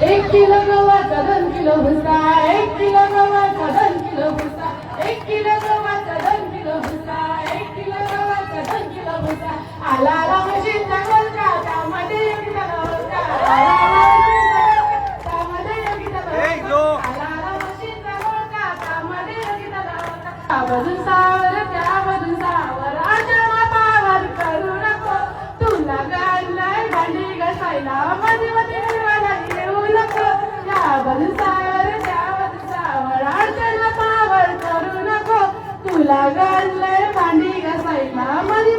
एक किलो गव्हाचा 2 किलो भुसा, 1 किलो गव्हाचा 2 किलो भुसा, 1 किलो गव्हाचा 2 किलो भुसा, 1 किलो गव्हाचा 2 किलो भुसा. आला मशीनचा गोलका, त्यामध्ये योगीचा गोलका. आला मशीनचा गोलका, त्यामध्ये योगीचा गोलका. त्यामधून सावर, त्यामधून सावर, अर्चना पावर करू नको. तुला गाणलंय भांडी घासायला, मध्ये मध्ये निर्वाला येऊ नको. त्यामधून सावर, त्यामधून सावर, अर्चना पावर करू नको. तुला गाणलंय भांडी घासायला, मध्ये